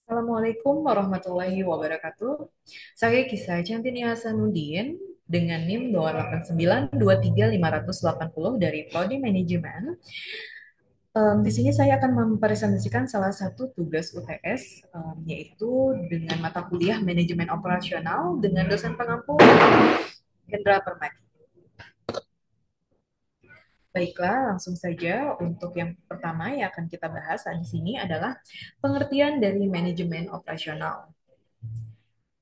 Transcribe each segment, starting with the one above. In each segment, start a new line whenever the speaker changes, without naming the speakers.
Assalamualaikum warahmatullahi wabarakatuh. Saya Kisah Cantinia Hasanuddin dengan NIM 2892350 dari Prodi Manajemen. Di sini saya akan mempresentasikan salah satu tugas UTS, yaitu dengan mata kuliah Manajemen Operasional dengan dosen pengampu Hendra Permadi. Baiklah, langsung saja untuk yang pertama yang akan kita bahas di sini adalah pengertian dari manajemen operasional.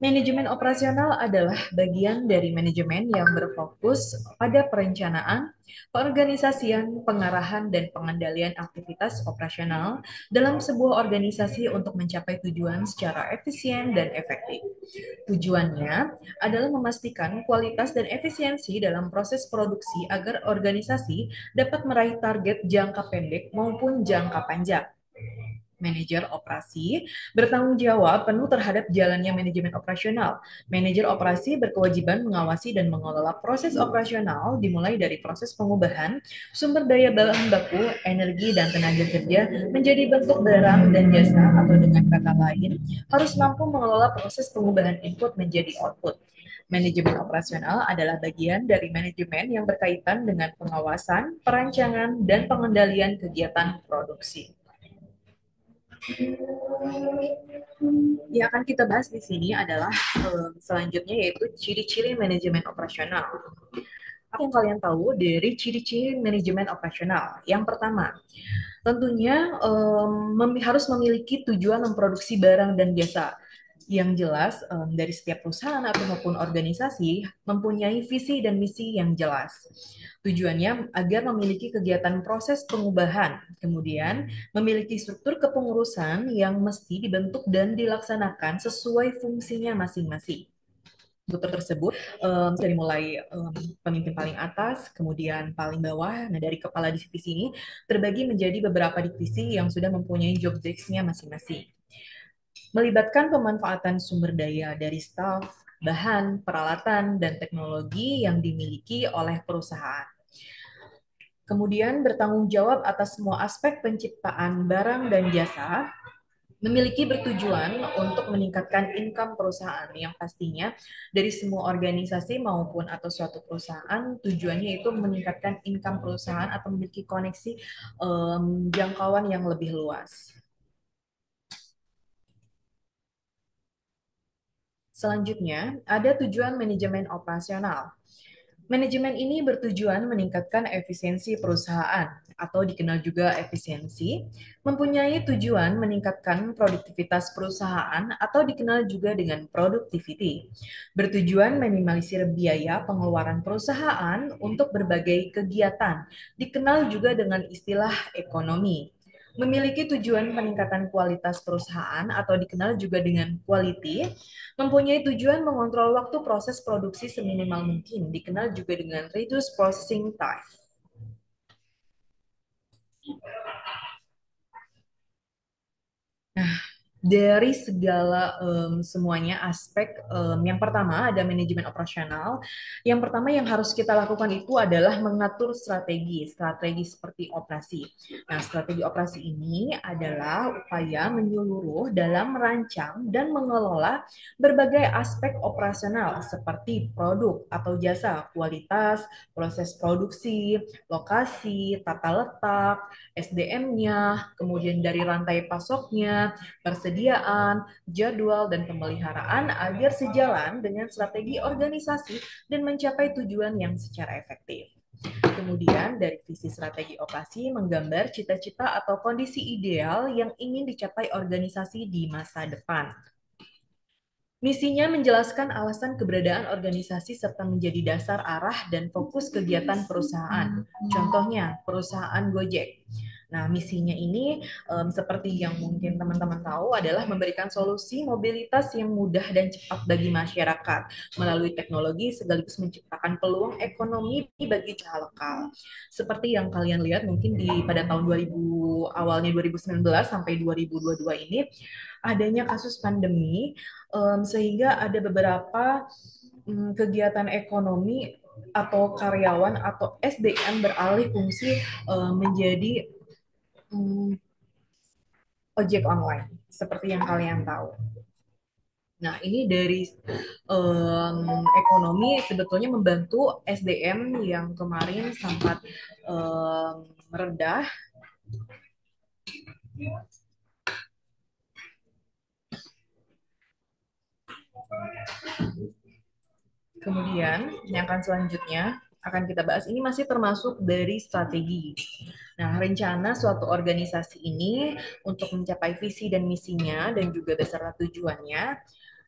Manajemen operasional adalah bagian dari manajemen yang berfokus pada perencanaan, pengorganisasian, pengarahan, dan pengendalian aktivitas operasional dalam sebuah organisasi untuk mencapai tujuan secara efisien dan efektif. Tujuannya adalah memastikan kualitas dan efisiensi dalam proses produksi agar organisasi dapat meraih target jangka pendek maupun jangka panjang. Manajer operasi bertanggung jawab penuh terhadap jalannya manajemen operasional. Manajer operasi berkewajiban mengawasi dan mengelola proses operasional dimulai dari proses pengubahan sumber daya bahan baku, energi, dan tenaga kerja menjadi bentuk barang dan jasa atau dengan kata lain harus mampu mengelola proses pengubahan input menjadi output. Manajemen operasional adalah bagian dari manajemen yang berkaitan dengan pengawasan, perancangan, dan pengendalian kegiatan produksi. Yang akan kita bahas di sini adalah selanjutnya yaitu ciri-ciri manajemen operasional. Apa yang kalian tahu dari ciri-ciri manajemen operasional? Yang pertama, tentunya harus memiliki tujuan memproduksi barang dan jasa. Yang jelas dari setiap perusahaan atau maupun organisasi mempunyai visi dan misi yang jelas. Tujuannya agar memiliki kegiatan proses pengubahan, kemudian memiliki struktur kepengurusan yang mesti dibentuk dan dilaksanakan sesuai fungsinya masing-masing. Struktur tersebut dari mulai pemimpin paling atas, kemudian paling bawah. Nah, dari kepala divisi ini terbagi menjadi beberapa divisi yang sudah mempunyai job desk-nya masing-masing. Melibatkan pemanfaatan sumber daya dari staf, bahan, peralatan, dan teknologi yang dimiliki oleh perusahaan. Kemudian bertanggung jawab atas semua aspek penciptaan barang dan jasa, memiliki bertujuan untuk meningkatkan income perusahaan yang pastinya dari semua organisasi maupun atau suatu perusahaan tujuannya itu meningkatkan income perusahaan atau memiliki koneksi jangkauan yang lebih luas. Selanjutnya, ada tujuan manajemen operasional. Manajemen ini bertujuan meningkatkan efisiensi perusahaan atau dikenal juga efisiensi, mempunyai tujuan meningkatkan produktivitas perusahaan atau dikenal juga dengan productivity. Bertujuan minimalisir biaya pengeluaran perusahaan untuk berbagai kegiatan, dikenal juga dengan istilah ekonomi. Memiliki tujuan peningkatan kualitas perusahaan atau dikenal juga dengan quality, mempunyai tujuan mengontrol waktu proses produksi seminimal mungkin, dikenal juga dengan reduce processing time. Nah, dari segala semuanya aspek yang pertama ada manajemen operasional. Yang pertama yang harus kita lakukan itu adalah mengatur strategi seperti operasi. Nah, strategi operasi ini adalah upaya menyeluruh dalam merancang dan mengelola berbagai aspek operasional seperti produk atau jasa, kualitas, proses produksi, lokasi, tata letak, SDM-nya, kemudian dari rantai pasoknya, persediaan, jadwal, dan pemeliharaan agar sejalan dengan strategi organisasi dan mencapai tujuan yang secara efektif. Kemudian dari visi strategi operasi menggambar cita-cita atau kondisi ideal yang ingin dicapai organisasi di masa depan. Misinya menjelaskan alasan keberadaan organisasi serta menjadi dasar arah dan fokus kegiatan perusahaan. Contohnya, perusahaan Gojek. Nah, misinya ini seperti yang mungkin teman-teman tahu adalah memberikan solusi mobilitas yang mudah dan cepat bagi masyarakat melalui teknologi sekaligus menciptakan peluang ekonomi bagi usaha lokal. Seperti yang kalian lihat mungkin pada tahun 2000 awalnya 2019 sampai 2022 ini adanya kasus pandemi sehingga ada beberapa kegiatan ekonomi atau karyawan atau SDM beralih fungsi menjadi um, ojek online, seperti yang kalian tahu. Nah, ini dari ekonomi sebetulnya membantu SDM yang kemarin sempat merendah. Kemudian, yang akan selanjutnya akan kita bahas ini masih termasuk dari strategi. Nah, rencana suatu organisasi ini untuk mencapai visi dan misinya dan juga beserta tujuannya,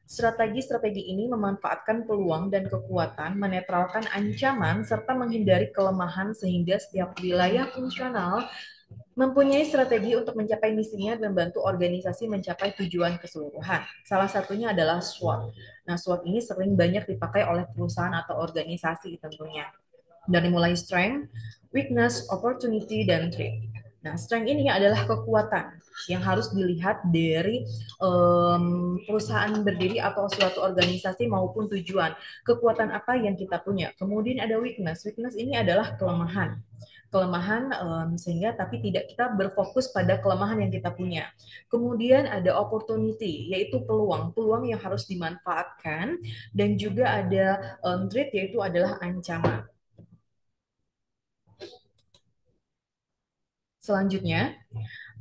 strategi-strategi ini memanfaatkan peluang dan kekuatan, menetralkan ancaman, serta menghindari kelemahan sehingga setiap wilayah fungsional mempunyai strategi untuk mencapai misinya dan membantu organisasi mencapai tujuan keseluruhan. Salah satunya adalah SWOT. Nah, SWOT ini sering banyak dipakai oleh perusahaan atau organisasi tentunya. Dari mulai strength, weakness, opportunity, dan threat. Nah, strength ini adalah kekuatan yang harus dilihat dari perusahaan berdiri atau suatu organisasi maupun tujuan. Kekuatan apa yang kita punya. Kemudian ada weakness. Weakness ini adalah kelemahan. Kelemahan sehingga tapi tidak kita berfokus pada kelemahan yang kita punya. Kemudian ada opportunity, yaitu peluang, peluang yang harus dimanfaatkan, dan juga ada threat, yaitu adalah ancaman. Selanjutnya,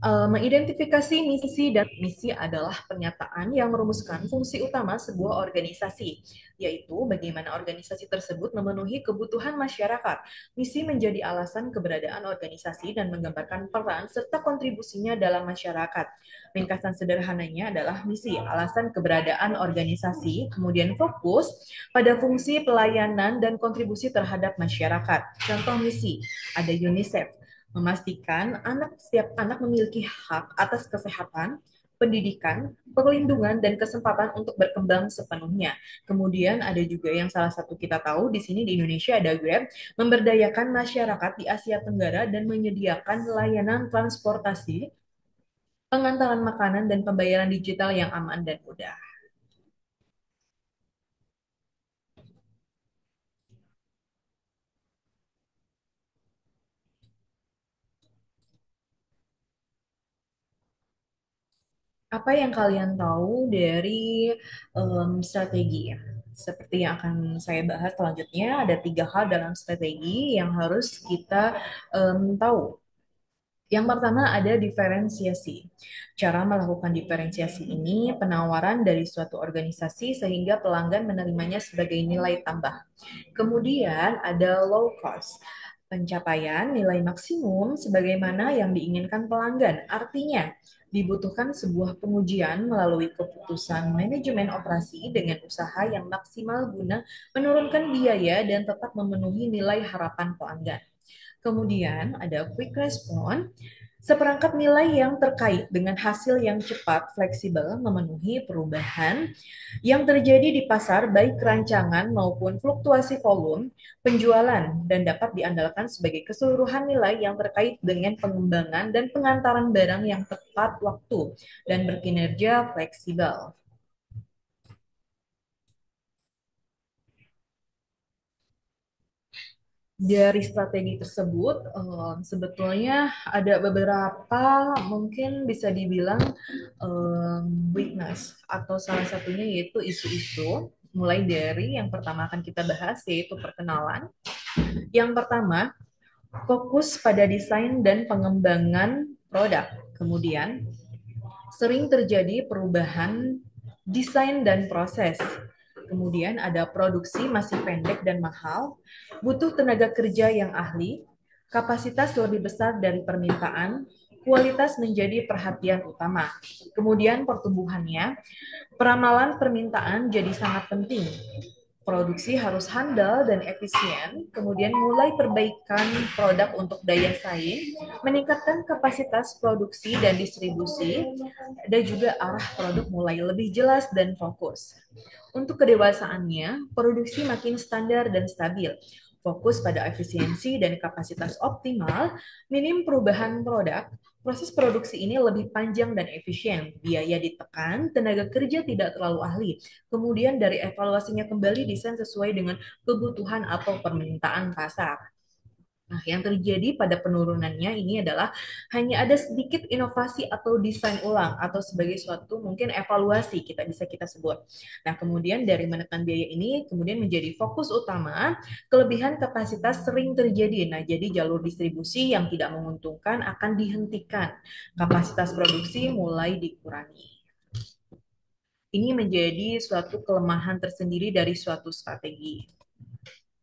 mengidentifikasi misi dan misi adalah pernyataan yang merumuskan fungsi utama sebuah organisasi, yaitu bagaimana organisasi tersebut memenuhi kebutuhan masyarakat. Misi menjadi alasan keberadaan organisasi dan menggambarkan peran serta kontribusinya dalam masyarakat. Ringkasan sederhananya adalah misi, alasan keberadaan organisasi, kemudian fokus pada fungsi pelayanan dan kontribusi terhadap masyarakat. Contoh misi, ada UNICEF, memastikan setiap anak memiliki hak atas kesehatan, pendidikan, perlindungan, dan kesempatan untuk berkembang sepenuhnya. Kemudian ada juga yang salah satu kita tahu di sini di Indonesia ada Grab, memberdayakan masyarakat di Asia Tenggara dan menyediakan layanan transportasi, pengantaran makanan, dan pembayaran digital yang aman dan mudah. Apa yang kalian tahu dari strategi? Seperti yang akan saya bahas selanjutnya, ada tiga hal dalam strategi yang harus kita tahu. Yang pertama ada diferensiasi. Cara melakukan diferensiasi ini penawaran dari suatu organisasi sehingga pelanggan menerimanya sebagai nilai tambah. Kemudian ada low cost, pencapaian nilai maksimum sebagaimana yang diinginkan pelanggan. Artinya, dibutuhkan sebuah pengujian melalui keputusan manajemen operasi dengan usaha yang maksimal guna menurunkan biaya dan tetap memenuhi nilai harapan pelanggan. Kemudian ada quick response, seperangkat nilai yang terkait dengan hasil yang cepat, fleksibel, memenuhi perubahan yang terjadi di pasar baik rancangan maupun fluktuasi volume, penjualan, dan dapat diandalkan sebagai keseluruhan nilai yang terkait dengan pengembangan dan pengantaran barang yang tepat waktu dan berkinerja fleksibel. Dari strategi tersebut, sebetulnya ada beberapa mungkin bisa dibilang weakness atau salah satunya yaitu isu-isu. Mulai dari yang pertama akan kita bahas yaitu perkenalan. Yang pertama, fokus pada desain dan pengembangan produk. Kemudian, sering terjadi perubahan desain dan proses. Kemudian ada produksi masih pendek dan mahal, butuh tenaga kerja yang ahli, kapasitas lebih besar dari permintaan, kualitas menjadi perhatian utama. Kemudian pertumbuhannya, peramalan permintaan jadi sangat penting. Produksi harus handal dan efisien, kemudian mulai perbaikan produk untuk daya saing, meningkatkan kapasitas produksi dan distribusi, dan juga arah produk mulai lebih jelas dan fokus. Untuk kedewasaannya, produksi makin standar dan stabil, fokus pada efisiensi dan kapasitas optimal, minim perubahan produk, proses produksi ini lebih panjang dan efisien, biaya ditekan, tenaga kerja tidak terlalu ahli. Kemudian dari evaluasinya kembali desain sesuai dengan kebutuhan atau permintaan pasar. Nah, yang terjadi pada penurunannya ini adalah hanya ada sedikit inovasi atau desain ulang atau sebagai suatu mungkin evaluasi kita sebut. Nah, kemudian dari menekan biaya ini kemudian menjadi fokus utama, kelebihan kapasitas sering terjadi. Nah, jadi jalur distribusi yang tidak menguntungkan akan dihentikan. Kapasitas produksi mulai dikurangi. Ini menjadi suatu kelemahan tersendiri dari suatu strategi.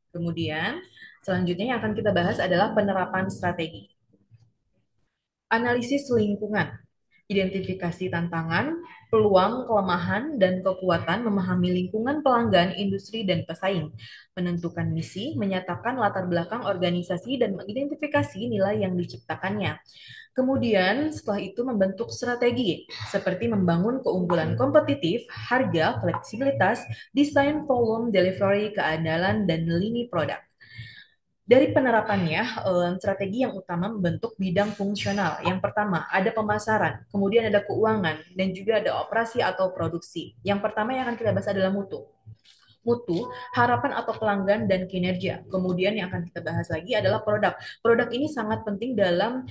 Kemudian, selanjutnya yang akan kita bahas adalah penerapan strategi. Analisis lingkungan, identifikasi tantangan, peluang, kelemahan, dan kekuatan, memahami lingkungan pelanggan, industri, dan pesaing, menentukan misi, menyatakan latar belakang organisasi, dan mengidentifikasi nilai yang diciptakannya. Kemudian setelah itu membentuk strategi, seperti membangun keunggulan kompetitif, harga, fleksibilitas, desain, volume, delivery, keandalan, dan lini produk. Dari penerapannya, strategi yang utama membentuk bidang fungsional. Yang pertama, ada pemasaran, kemudian ada keuangan, dan juga ada operasi atau produksi. Yang pertama yang akan kita bahas adalah mutu. Mutu, harapan atau pelanggan, dan kinerja. Kemudian yang akan kita bahas lagi adalah produk. Produk ini sangat penting dalam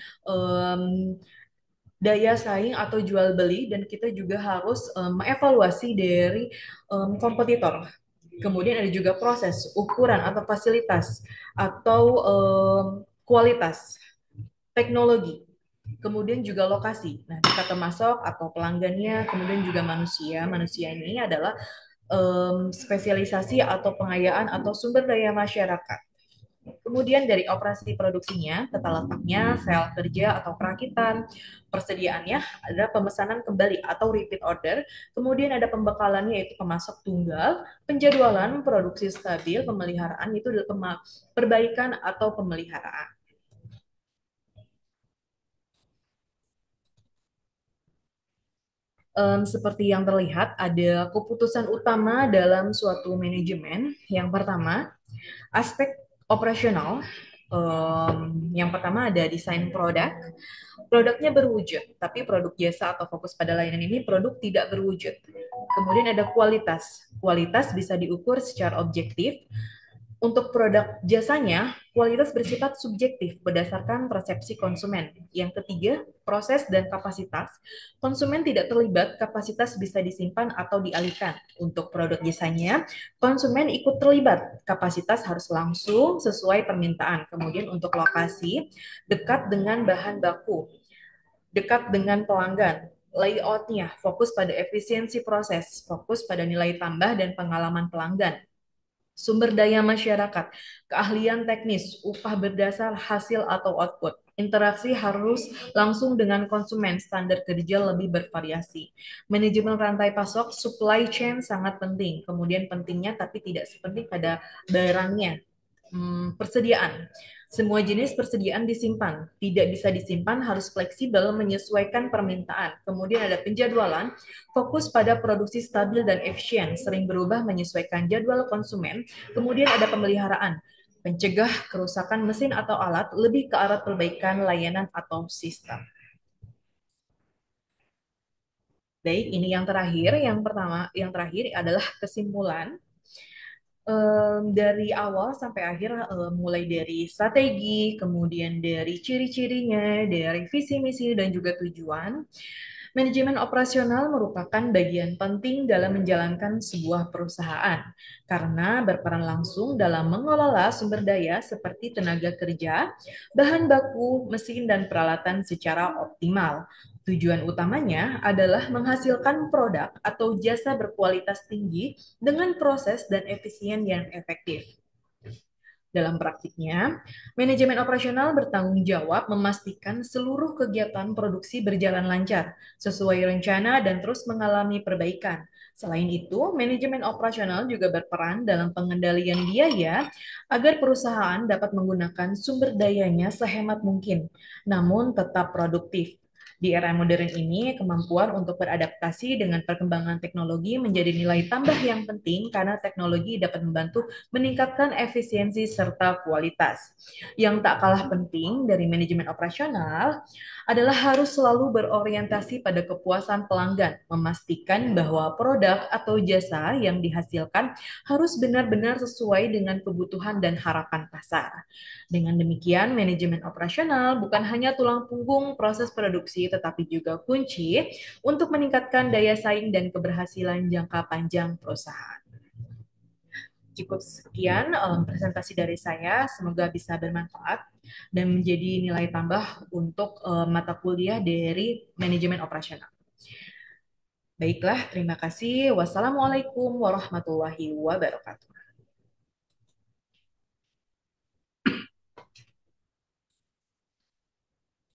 daya saing atau jual beli, dan kita juga harus mengevaluasi dari kompetitor. Kemudian ada juga proses, ukuran atau fasilitas atau kualitas, teknologi. Kemudian juga lokasi. Nah, kita termasuk atau pelanggannya, kemudian juga manusia. Manusia ini adalah spesialisasi atau pengayaan atau sumber daya masyarakat. Kemudian dari operasi produksinya, tata letaknya, sel kerja atau perakitan, persediaannya ada pemesanan kembali atau repeat order, kemudian ada pembekalannya yaitu pemasok tunggal, penjadwalan, produksi stabil, pemeliharaan itu adalah perbaikan atau pemeliharaan. Seperti yang terlihat, ada keputusan utama dalam suatu manajemen. Yang pertama, aspek operasional. Yang pertama ada desain produk. Produknya berwujud, tapi produk jasa atau fokus pada layanan ini produk tidak berwujud. Kemudian ada kualitas. Kualitas bisa diukur secara objektif. Untuk produk jasanya, kualitas bersifat subjektif berdasarkan persepsi konsumen. Yang ketiga, proses dan kapasitas. Konsumen tidak terlibat, kapasitas bisa disimpan atau dialihkan. Untuk produk jasanya, konsumen ikut terlibat, kapasitas harus langsung sesuai permintaan. Kemudian untuk lokasi, dekat dengan bahan baku, dekat dengan pelanggan. Layoutnya fokus pada efisiensi proses, fokus pada nilai tambah dan pengalaman pelanggan. Sumber daya masyarakat, keahlian teknis, upah berdasar hasil atau output. Interaksi harus langsung dengan konsumen, standar kerja lebih bervariasi. Manajemen rantai pasok, supply chain sangat penting. Kemudian pentingnya tapi tidak sepenting pada barangnya. Persediaan. Semua jenis persediaan disimpan. Tidak bisa disimpan, harus fleksibel menyesuaikan permintaan. Kemudian ada penjadwalan, fokus pada produksi stabil dan efisien, sering berubah menyesuaikan jadwal konsumen. Kemudian ada pemeliharaan, pencegah kerusakan mesin atau alat, lebih ke arah perbaikan layanan atau sistem. Baik, ini yang terakhir. Yang pertama, yang terakhir adalah kesimpulan. Dari awal sampai akhir, mulai dari strategi, kemudian dari ciri-cirinya, dari visi misi dan juga tujuan. Manajemen operasional merupakan bagian penting dalam menjalankan sebuah perusahaan karena berperan langsung dalam mengelola sumber daya seperti tenaga kerja, bahan baku, mesin, dan peralatan secara optimal. Tujuan utamanya adalah menghasilkan produk atau jasa berkualitas tinggi dengan proses dan efisien yang efektif. Dalam praktiknya, manajemen operasional bertanggung jawab memastikan seluruh kegiatan produksi berjalan lancar, sesuai rencana dan terus mengalami perbaikan. Selain itu, manajemen operasional juga berperan dalam pengendalian biaya agar perusahaan dapat menggunakan sumber dayanya sehemat mungkin, namun tetap produktif. Di era modern ini, kemampuan untuk beradaptasi dengan perkembangan teknologi menjadi nilai tambah yang penting karena teknologi dapat membantu meningkatkan efisiensi serta kualitas. Yang tak kalah penting dari manajemen operasional adalah harus selalu berorientasi pada kepuasan pelanggan, memastikan bahwa produk atau jasa yang dihasilkan harus benar-benar sesuai dengan kebutuhan dan harapan pasar. Dengan demikian, manajemen operasional bukan hanya tulang punggung proses produksi, tetapi juga kunci untuk meningkatkan daya saing dan keberhasilan jangka panjang perusahaan. Cukup sekian presentasi dari saya, semoga bisa bermanfaat dan menjadi nilai tambah untuk mata kuliah dari manajemen operasional. Baiklah, terima kasih. Wassalamualaikum warahmatullahi wabarakatuh.